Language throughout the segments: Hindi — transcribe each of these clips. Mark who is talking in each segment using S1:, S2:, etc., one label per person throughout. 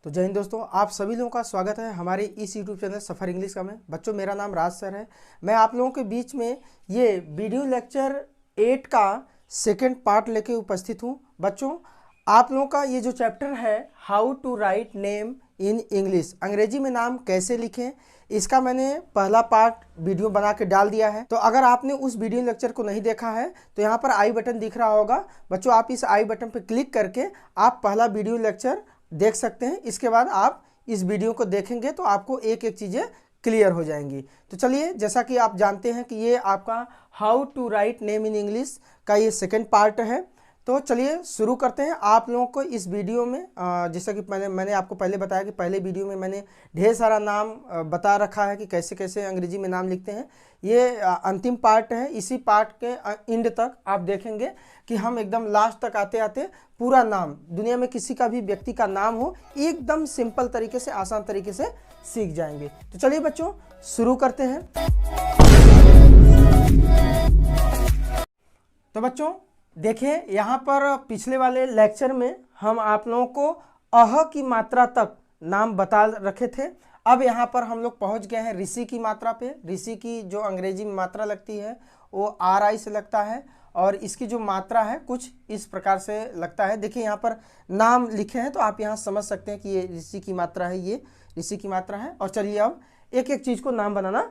S1: तो जय हिंद दोस्तों, आप सभी लोगों का स्वागत है हमारे इस यूट्यूब चैनल सफ़र इंग्लिश का में। बच्चों, मेरा नाम राज सर है। मैं आप लोगों के बीच में ये वीडियो लेक्चर 8 का सेकंड पार्ट लेके उपस्थित हूँ। बच्चों, आप लोगों का ये जो चैप्टर है how to write name in English, अंग्रेजी में नाम कैसे लिखें, इसका मैंने पहला पार्ट वीडियो बना के डाल दिया है। तो अगर आपने उस वीडियो लेक्चर को नहीं देखा है तो यहाँ पर आई बटन दिख रहा होगा। बच्चों, आप इस आई बटन पर क्लिक करके आप पहला वीडियो लेक्चर देख सकते हैं। इसके बाद आप इस वीडियो को देखेंगे तो आपको एक एक चीज़ें क्लियर हो जाएंगी। तो चलिए, जैसा कि आप जानते हैं कि ये आपका how to write name in English का ये सेकंड पार्ट है। तो चलिए शुरू करते हैं। आप लोगों को इस वीडियो में जैसा कि मैंने आपको पहले बताया कि पहले वीडियो में मैंने ढेर सारा नाम बता रखा है कि कैसे कैसे अंग्रेजी में नाम लिखते हैं। ये अंतिम पार्ट है। इसी पार्ट के एंड तक आप देखेंगे कि हम एकदम लास्ट तक आते आते पूरा नाम, दुनिया में किसी का भी व्यक्ति का नाम हो, एकदम सिंपल तरीके से, आसान तरीके से सीख जाएंगे। तो चलिए बच्चों, शुरू करते हैं। तो बच्चों देखिए, यहाँ पर पिछले वाले लेक्चर में हम आप लोगों को अह की मात्रा तक नाम बता रखे थे। अब यहाँ पर हम लोग पहुँच गए हैं ऋषि की मात्रा पे। ऋषि की जो अंग्रेजी में मात्रा लगती है वो RI से लगता है और इसकी जो मात्रा है कुछ इस प्रकार से लगता है। देखिए यहाँ पर नाम लिखे हैं तो आप यहाँ समझ सकते हैं कि ये ऋषि की मात्रा है, ये ऋषि की मात्रा है। और चलिए अब एक एक चीज़ को नाम बनाना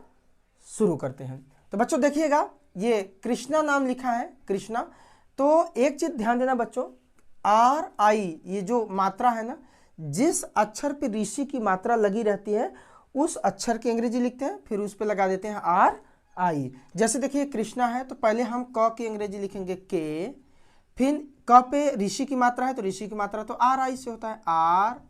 S1: शुरू करते हैं। तो बच्चों देखिएगा, ये कृष्णा नाम लिखा है, कृष्णा। तो एक चीज ध्यान देना बच्चों, RI ये जो मात्रा है ना, जिस अक्षर पे ऋषि की मात्रा लगी रहती है उस अक्षर की अंग्रेजी लिखते हैं, फिर उस पे लगा देते हैं RI। जैसे देखिए कृष्णा है तो पहले हम क की अंग्रेजी लिखेंगे K, फिर क पे ऋषि की मात्रा है तो ऋषि की मात्रा तो RI से होता है,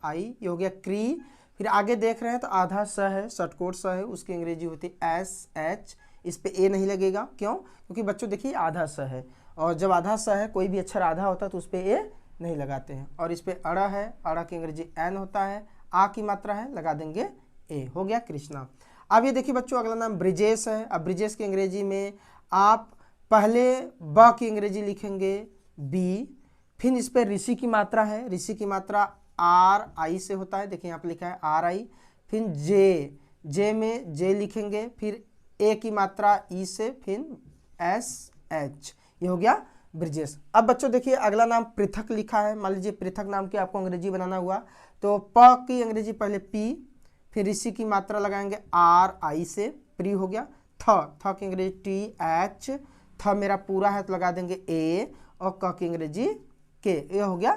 S1: RI। ये हो गया क्री। फिर आगे देख रहे हैं तो आधा स है, षटकोट स है, उसकी अंग्रेजी होती है SH। इस पे ए नहीं लगेगा, क्यों? क्योंकि बच्चों देखिए आधा स है और जब आधा स है, कोई भी अक्षर आधा होता है तो उस पर ए नहीं लगाते हैं। और इस पे अड़ा है, अड़ा की अंग्रेजी एन होता है, आ की मात्रा है, लगा देंगे ए। हो गया कृष्णा। अब ये देखिए बच्चों, अगला नाम ब्रिजेश है। अब ब्रिजेश की अंग्रेजी में आप पहले ब की अंग्रेजी लिखेंगे बी, फिर इस पर ऋषि की मात्रा है, ऋषि की मात्रा RI से होता है। देखिए यहाँ पर लिखा है RI। फिर जे में जे लिखेंगे, फिर ए की मात्रा ई से, फिर SH। ये हो गया ब्रिजेश। अब बच्चों देखिए अगला नाम पृथक लिखा है। मान लीजिए पृथक नाम की आपको अंग्रेजी बनाना हुआ तो प की अंग्रेजी पहले P, फिर ऋषि की मात्रा लगाएंगे RI से, प्री हो गया। थ की अंग्रेजी TH, थ मेरा पूरा है तो लगा देंगे A, और क की अंग्रेजी K। ये हो गया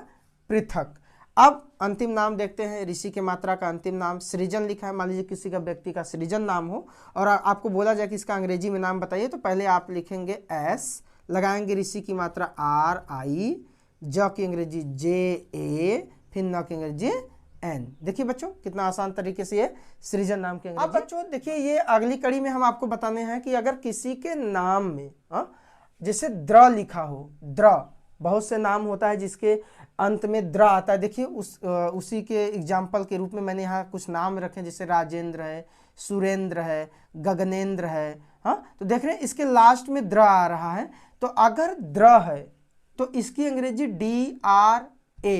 S1: पृथक। अब अंतिम नाम देखते हैं। ऋषि के मात्रा का अंतिम नाम सृजन लिखा है। मान लीजिए किसी का व्यक्ति का सृजन नाम हो और आपको बोला जाए कि इसका अंग्रेजी में नाम बताइए, तो पहले आप लिखेंगे S, लगाएंगे ऋषि की मात्रा RI, ज की अंग्रेजी JA, फिर न की अंग्रेजी N। देखिए बच्चों कितना आसान तरीके से ये सृजन नाम की अंग्रेजी। अब बच्चों देखिए, ये अगली कड़ी में हम आपको बताने हैं कि अगर किसी के नाम में जैसे द्र लिखा हो, द्र, बहुत से नाम होता है जिसके अंत में द्र आता है। देखिए उसी के एग्जाम्पल के रूप में मैंने यहाँ कुछ नाम रखे, जैसे राजेंद्र है, सुरेंद्र है, गगनेंद्र है। हाँ, तो देख रहे हैं इसके लास्ट में द्र आ रहा है। तो अगर द्र है तो इसकी अंग्रेजी DRA।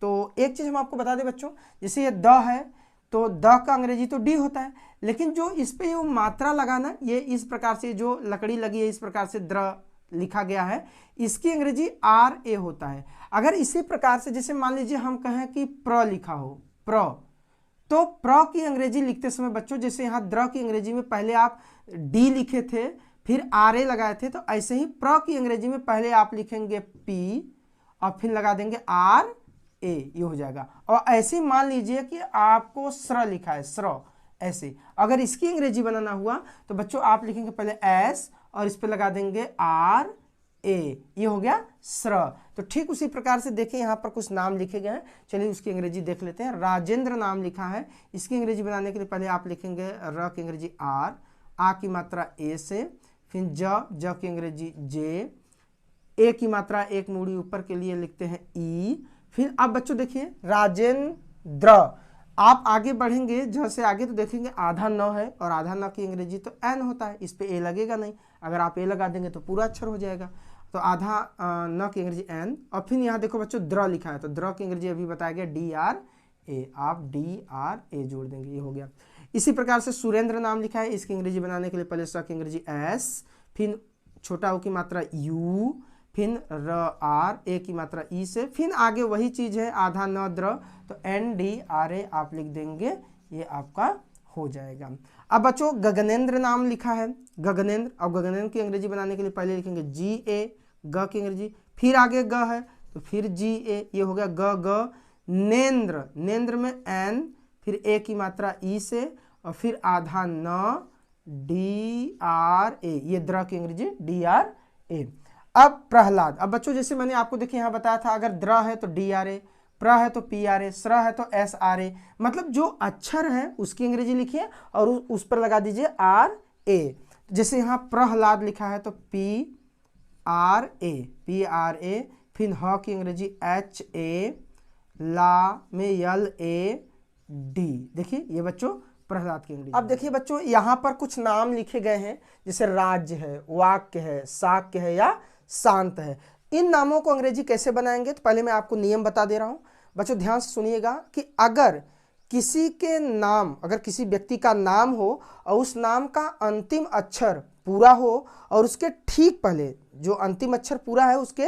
S1: तो एक चीज हम आपको बता दें बच्चों, जैसे ये द है तो द का अंग्रेजी तो D होता है, लेकिन जो इस पे वो मात्रा लगाना, ये इस प्रकार से जो लकड़ी लगी है इस प्रकार से द्र लिखा गया है, इसकी अंग्रेजी RA होता है। अगर इसी प्रकार से जैसे मान लीजिए हम कहें कि प्र लिखा हो, प्र, तो प्र की अंग्रेजी लिखते समय बच्चों, जैसे यहाँ द्र की अंग्रेजी में पहले आप D लिखे थे फिर RA लगाए थे, तो ऐसे ही प्र की अंग्रेजी में पहले आप लिखेंगे P और फिर लगा देंगे RA। ये हो जाएगा। और ऐसे मान लीजिए कि आपको स्र लिखा है, स्र, ऐसे अगर इसकी अंग्रेजी बनाना हुआ तो बच्चों आप लिखेंगे पहले S और इस पे लगा देंगे RA। ये हो गया स्र। तो ठीक उसी प्रकार से देखिए यहाँ पर कुछ नाम लिखे गए हैं। चलिए उसकी अंग्रेजी देख लेते हैं। राजेंद्र नाम लिखा है, इसकी अंग्रेजी बनाने के लिए पहले आप लिखेंगे र की अंग्रेजी R, आ की मात्रा A से, फिर ज की अंग्रेजी J, ए की मात्रा एक मूड़ी ऊपर के लिए लिखते हैं E। फिर अब बच्चों देखिए राजेंद्र, आप आगे बढ़ेंगे ज से आगे तो देखेंगे आधा न है और आधा न की अंग्रेजी तो N होता है, इस पे ए लगेगा नहीं। अगर आप ए लगा देंगे तो पूरा अक्षर हो जाएगा। तो आधा न की अंग्रेजी N। और फिर यहाँ देखो बच्चों द्र लिखा है तो द्र की अंग्रेजी अभी बताया गया ए, आप DRA जोड़ देंगे, ये हो गया। इसी प्रकार से सुरेंद्र नाम लिखा है, इसकी अंग्रेजी बनाने के लिए पहले इसका अंग्रेजी S, फिर छोटा ओ की मात्रा U, फिर R, ए की मात्रा ई से, फिर आगे वही चीज है आधा न द्र, तो NDRA आप लिख देंगे, ये आपका हो जाएगा। अब बच्चों गगनेंद्र नाम लिखा है, गगनेंद्र, अब गगनेंद्र की अंग्रेजी बनाने के लिए पहले लिखेंगे GA, ग की अंग्रेजी, फिर आगे ग है तो फिर GA, ये हो गया ग। नेंद्र, नेंद्र में N, फिर ए की मात्रा ई से, और फिर आधा न, DRA, ये द्र की अंग्रेजी DRA। अब प्रहलाद, अब बच्चों जैसे मैंने आपको देखिए यहाँ बताया था, अगर द्र है तो DRA, प्र है तो PRA, स्र है तो SRA, मतलब जो अक्षर है उसकी अंग्रेजी लिखिए और उस पर लगा दीजिए RA। जैसे यहाँ प्रहलाद लिखा है तो PRA, फिर ह की अंग्रेजी HA, ला में LAD, देखिए ये बच्चों प्रहलाद की अंग्रेजी। अब देखिए बच्चों यहाँ पर कुछ नाम लिखे गए हैं, जैसे राज्य है, वाक्य है, शाक्य है या शांत है। इन नामों को अंग्रेजी कैसे बनाएंगे, तो पहले मैं आपको नियम बता दे रहा हूं बच्चों, ध्यान से सुनिएगा कि अगर किसी के नाम, अगर किसी व्यक्ति का नाम हो और उस नाम का अंतिम अक्षर पूरा हो और उसके ठीक पहले, जो अंतिम अक्षर पूरा है उसके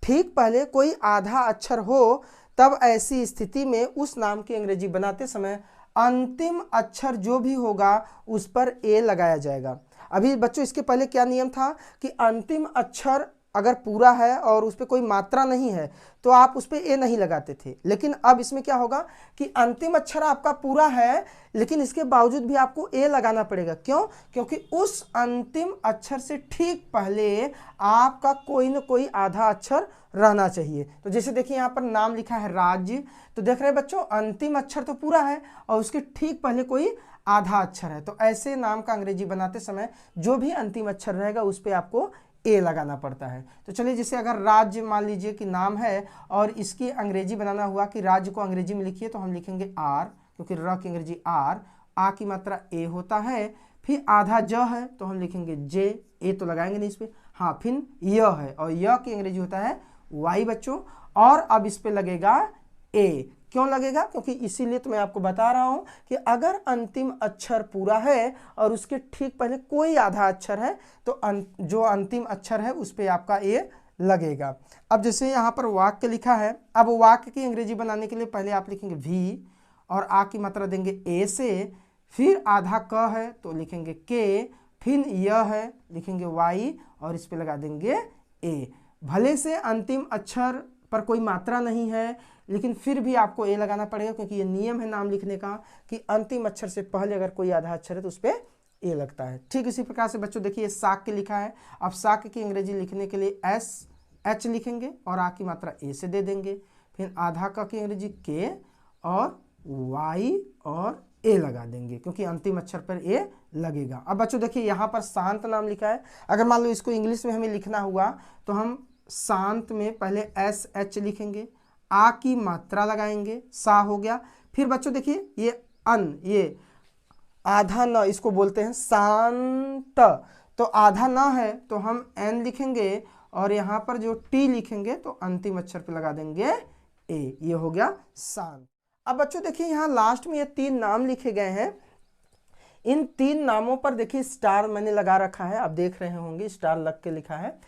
S1: ठीक पहले कोई आधा अक्षर हो, तब ऐसी स्थिति में उस नाम की अंग्रेजी बनाते समय अंतिम अक्षर जो भी होगा उस पर ए लगाया जाएगा। अभी बच्चों इसके पहले क्या नियम था कि अंतिम अक्षर अगर पूरा है और उस पर कोई मात्रा नहीं है तो आप उस पर ए नहीं लगाते थे, लेकिन अब इसमें क्या होगा कि अंतिम अक्षर आपका पूरा है लेकिन इसके बावजूद भी आपको ए लगाना पड़ेगा। क्यों? क्योंकि उस अंतिम अक्षर से ठीक पहले आपका कोई ना कोई आधा अक्षर रहना चाहिए। तो जैसे देखिए यहाँ पर नाम लिखा है राज्य, तो देख रहे हैं बच्चों अंतिम अक्षर तो पूरा है और उसके ठीक पहले कोई आधा अक्षर है, तो ऐसे नाम का अंग्रेजी बनाते समय जो भी अंतिम अक्षर रहेगा उस पर आपको ए लगाना पड़ता है। तो चलिए जैसे अगर राज्य मान लीजिए कि नाम है और इसकी अंग्रेजी बनाना हुआ कि राज्य को अंग्रेजी में लिखिए, तो हम लिखेंगे R, क्योंकि र की अंग्रेजी R, आ की मात्रा ए होता है, फिर आधा ज है तो हम लिखेंगे जे, ए तो लगाएंगे नहीं इस पर, हाँ फिर य है और य की अंग्रेजी होता है Y बच्चों, और अब इस पे लगेगा ए। क्यों लगेगा? क्योंकि इसीलिए तो मैं आपको बता रहा हूं कि अगर अंतिम अक्षर पूरा है और उसके ठीक पहले कोई आधा अक्षर है तो जो अंतिम अक्षर है उस पर आपका ए लगेगा। अब जैसे यहाँ पर वाक्य लिखा है, अब वाक्य की अंग्रेजी बनाने के लिए पहले आप लिखेंगे वी और आ की मात्रा देंगे ए से, फिर आधा क है तो लिखेंगे के, फिर य है लिखेंगे वाई और इस पे लगा देंगे ए। भले से अंतिम अक्षर पर कोई मात्रा नहीं है लेकिन फिर भी आपको ए लगाना पड़ेगा, क्योंकि ये नियम है नाम लिखने का कि अंतिम अक्षर से पहले अगर कोई आधा अक्षर है तो उस पर ए लगता है। ठीक इसी प्रकार से बच्चों देखिए शाक्य लिखा है, अब शाक्य की अंग्रेजी लिखने के लिए SH लिखेंगे और आ की मात्रा ए से दे देंगे, फिर आधा का की अंग्रेजी के और वाई और ए लगा देंगे क्योंकि अंतिम अक्षर पर ए लगेगा। अब बच्चों देखिए यहाँ पर शांत नाम लिखा है, अगर मान लो इसको इंग्लिश में हमें लिखना हुआ तो हम शांत में पहले SH लिखेंगे, आ की मात्रा लगाएंगे, सा हो गया। फिर बच्चों देखिए ये ये आधा न, इसको बोलते हैं शांत, तो आधा न है तो हम N लिखेंगे और यहाँ पर जो T लिखेंगे तो अंतिम अक्षर पे लगा देंगे ए, ये हो गया शांत। अब बच्चों देखिए यहाँ लास्ट में ये 3 नाम लिखे गए हैं, इन 3 नामों पर देखिए स्टार मैंने लगा रखा है, आप देख रहे होंगे स्टार लग के लिखा है।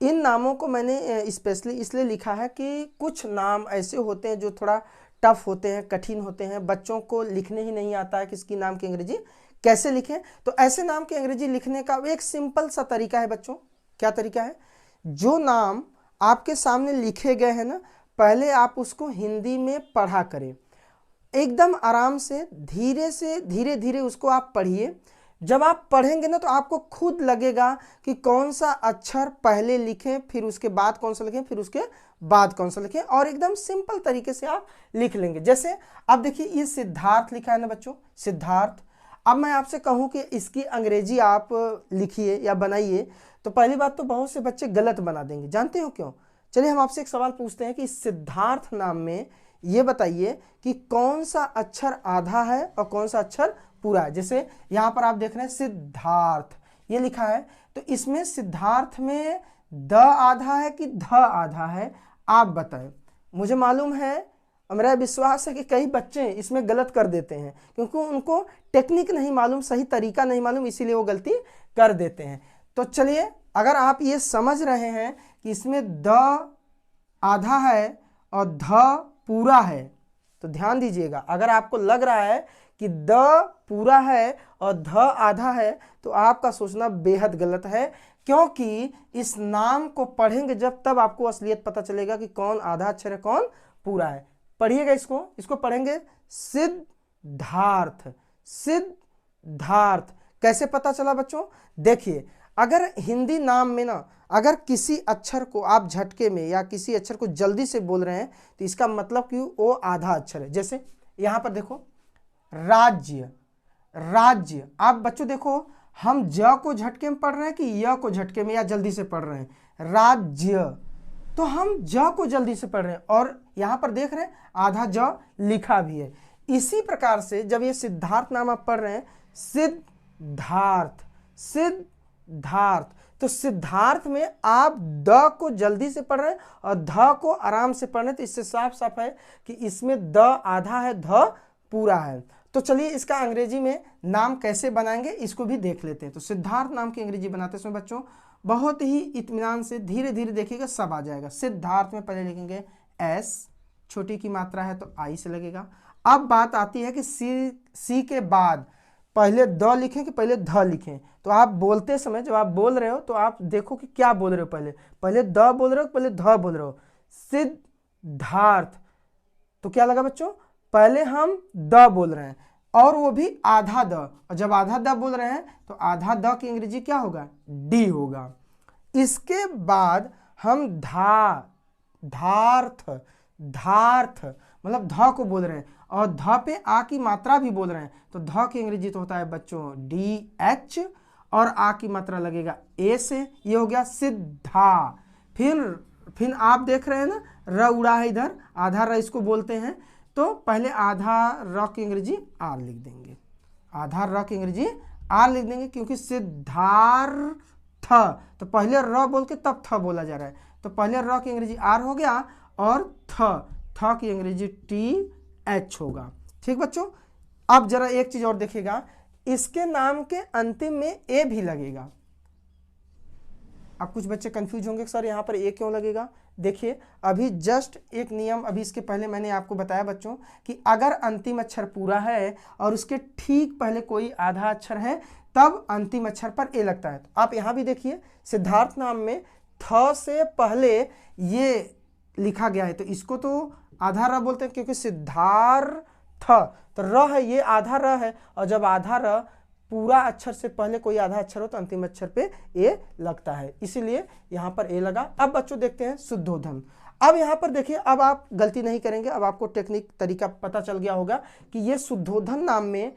S1: इन नामों को मैंने स्पेशली इसलिए लिखा है कि कुछ नाम ऐसे होते हैं जो थोड़ा टफ होते हैं, कठिन होते हैं, बच्चों को लिखने ही नहीं आता है कि इसकी नाम की अंग्रेजी कैसे लिखें। तो ऐसे नाम की अंग्रेजी लिखने का एक सिंपल सा तरीका है बच्चों। क्या तरीका है? जो नाम आपके सामने लिखे गए हैं ना, पहले आप उसको हिंदी में पढ़ा करें, एकदम आराम से धीरे धीरे उसको आप पढ़िए। जब आप पढ़ेंगे ना तो आपको खुद लगेगा कि कौन सा अक्षर पहले लिखें, फिर उसके बाद कौन सा लिखें, फिर उसके बाद कौन सा लिखें, और एकदम सिंपल तरीके से आप लिख लेंगे। जैसे अब देखिए ये सिद्धार्थ लिखा है ना बच्चों, सिद्धार्थ। अब मैं आपसे कहूं कि इसकी अंग्रेजी आप लिखिए या बनाइए, तो पहली बात तो बहुत से बच्चे गलत बना देंगे। जानते हो क्यों? चलिए हम आपसे एक सवाल पूछते हैं कि सिद्धार्थ नाम में ये बताइए कि कौन सा अक्षर आधा है और कौन सा अक्षर पूरा है। जैसे यहाँ पर आप देख रहे हैं सिद्धार्थ ये लिखा है, तो इसमें सिद्धार्थ में द आधा है कि ध आधा है, आप बताएं। मुझे मालूम है और मेरा विश्वास है कि कई बच्चे इसमें गलत कर देते हैं क्योंकि उनको टेक्निक नहीं मालूम, सही तरीका नहीं मालूम, इसीलिए वो गलती कर देते हैं। तो चलिए, अगर आप ये समझ रहे हैं कि इसमें द आधा है और ध पूरा है, तो ध्यान दीजिएगा, अगर आपको लग रहा है कि द पूरा है और ध आधा है तो आपका सोचना बेहद गलत है, क्योंकि इस नाम को पढ़ेंगे जब तब आपको असलियत पता चलेगा कि कौन आधा अक्षर है कौन पूरा है। पढ़िएगा इसको पढ़ेंगे सिद्धार्थ। सिद्धार्थ कैसे पता चला बच्चों? देखिए, अगर हिंदी नाम में ना अगर किसी अक्षर को आप झटके में या किसी अक्षर को जल्दी से बोल रहे हैं तो इसका मतलब कि वो आधा अक्षर है। जैसे यहां पर देखो, राज्य, राज्य। आप बच्चों देखो, हम ज को झटके में पढ़ रहे हैं कि य को झटके में या जल्दी से पढ़ रहे हैं? राज्य, तो हम ज को जल्दी से पढ़ रहे हैं और यहां पर देख रहे हैं आधा ज लिखा भी है। इसी प्रकार से जब ये सिद्धार्थ नाम आप पढ़ रहे हैं, सिद्धार्थ, सिद्धार्थ, तो सिद्धार्थ में आप द को जल्दी से पढ़ रहे हैं और ध को आराम से पढ़ रहे हैं, तो इससे साफ साफ है कि इसमें द आधा है, ध पूरा है। तो चलिए इसका अंग्रेजी में नाम कैसे बनाएंगे इसको भी देख लेते हैं। तो सिद्धार्थ नाम की अंग्रेजी बनाते समय बच्चों बहुत ही इत्मीनान से धीरे धीरे देखिएगा, सब आ जाएगा। सिद्धार्थ में पहले लिखेंगे एस, छोटी की मात्रा है तो आई से लगेगा। अब बात आती है कि सी के बाद पहले द लिखें कि पहले ध लिखें। तो आप बोलते समय जब आप बोल रहे हो तो आप देखो कि क्या बोल रहे हो, पहले द बोल रहे हो पहले ध बोल रहे हो। सिद्धार्थ, तो क्या लगा बच्चों? पहले हम द बोल रहे हैं और वो भी आधा द, और जब आधा द बोल रहे हैं तो आधा द की अंग्रेजी क्या होगा? डी होगा। इसके बाद हम धार्थ, धार्थ मतलब ध को बोल रहे हैं और ध पे आ की मात्रा भी बोल रहे हैं, तो ध की अंग्रेजी तो होता है बच्चों डी एच और आ की मात्रा लगेगा ए से, ये हो गया सिद्धा। फिर आप देख रहे हैं ना, र उड़ा है इधर, आधा र इसको बोलते हैं, तो पहले आधा र की अंग्रेजी आर लिख देंगे, आधा र की अंग्रेजी आर लिख देंगे, क्योंकि सिद्धार्थ तो पहले र बोल के तब थ बोला जा रहा है, तो पहले र की अंग्रेजी आर हो गया और थ की अंग्रेजी टी एच होगा। ठीक बच्चों, अब जरा एक चीज और देखिएगा, इसके नाम के अंतिम में ए भी लगेगा। अब कुछ बच्चे कंफ्यूज होंगे सर यहाँ पर ए क्यों लगेगा? देखिए, अभी जस्ट एक नियम अभी इसके पहले मैंने आपको बताया बच्चों कि अगर अंतिम अक्षर पूरा है और उसके ठीक पहले कोई आधा अक्षर है तब अंतिम अक्षर पर ए लगता है। तो आप यहाँ भी देखिए, सिद्धार्थ नाम में थ से पहले ये लिखा गया है, तो इसको तो आधा र बोलते हैं क्योंकि सिद्धार्थ, तो र है, ये आधा र है, और जब आधा र पूरा अक्षर से पहले कोई आधा अक्षर हो तो अंतिम अक्षर पे ए लगता है, इसीलिए यहाँ पर ए लगा। अब बच्चों देखते हैं शुद्धोधन। अब यहाँ पर देखिए, अब आप गलती नहीं करेंगे, अब आपको टेक्निक तरीका पता चल गया होगा कि ये शुद्धोधन नाम में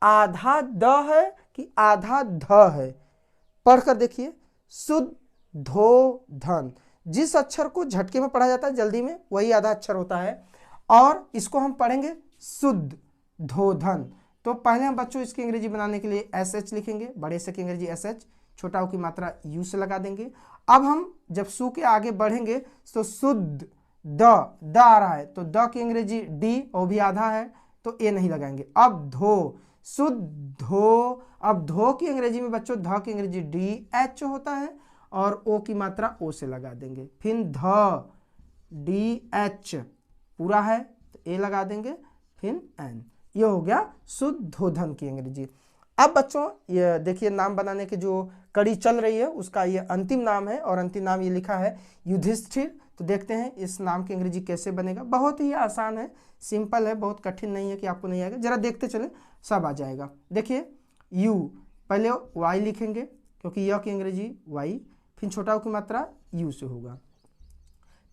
S1: आधा द है कि आधा ध है। पढ़कर देखिए, शुद्धोधन, जिस अक्षर को झटके में पढ़ा जाता है जल्दी में वही आधा अक्षर होता है, और इसको हम पढ़ेंगे शुद्धोधन। तो पहले हम बच्चों इसकी अंग्रेजी बनाने के लिए एस एच लिखेंगे, बड़े से की अंग्रेजी एस एच, छोटा ओ की मात्रा यू से लगा देंगे। अब हम जब सु के आगे बढ़ेंगे तो शुद्ध द आ रहा है, तो द की अंग्रेजी डी, वो भी आधा है तो ए नहीं लगाएंगे। अब धो, शुद्धो, अब धो की अंग्रेजी में बच्चों ध की अंग्रेजी डी एच होता है और ओ की मात्रा ओ से लगा देंगे। फिर ध डी एच पूरा है तो ए लगा देंगे, फिर एन, ये हो गया शुद्धोधन की अंग्रेजी। अब बच्चों ये देखिए, नाम बनाने की जो कड़ी चल रही है उसका ये अंतिम नाम है और अंतिम नाम ये लिखा है युधिष्ठिर। तो देखते हैं इस नाम की अंग्रेजी कैसे बनेगा। बहुत ही आसान है, सिंपल है, बहुत कठिन नहीं है कि आपको नहीं आएगा, जरा देखते चले सब आ जाएगा। देखिए, यू पहले वाई लिखेंगे क्योंकि य की अंग्रेजी वाई, फिर छोटा की मात्रा यू से होगा।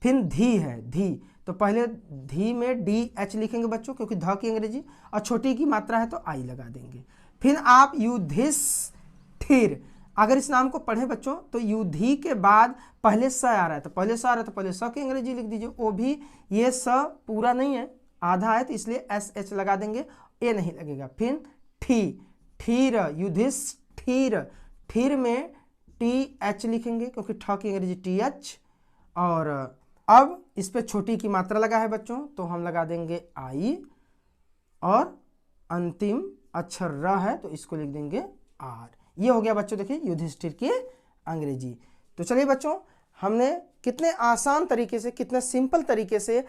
S1: फिर धी है, धी, तो पहले धी में डी एच लिखेंगे बच्चों क्योंकि ध की अंग्रेजी, और छोटी की मात्रा है तो आई लगा देंगे। फिर आप युधिष्ठिर, अगर इस नाम को पढ़ें बच्चों तो युधि के बाद पहले स आ रहा है, तो पहले स आ रहा है तो पहले स की अंग्रेजी लिख दीजिए, वो भी ये स पूरा नहीं है, आधा है, तो इसलिए एस एच लगा देंगे, ए नहीं लगेगा। फिर ठी, ठीर, युधिष्ठिर, ठीर में टी एच लिखेंगे क्योंकि ठ की अंग्रेजी टी एच, और अब इस पे छोटी की मात्रा लगा है बच्चों, तो हम लगा देंगे आई, और अंतिम अक्षर र है तो इसको लिख देंगे आर। ये हो गया बच्चों देखिए युधिष्ठिर की अंग्रेजी। तो चलिए बच्चों, हमने कितने आसान तरीके से, कितने सिंपल तरीके से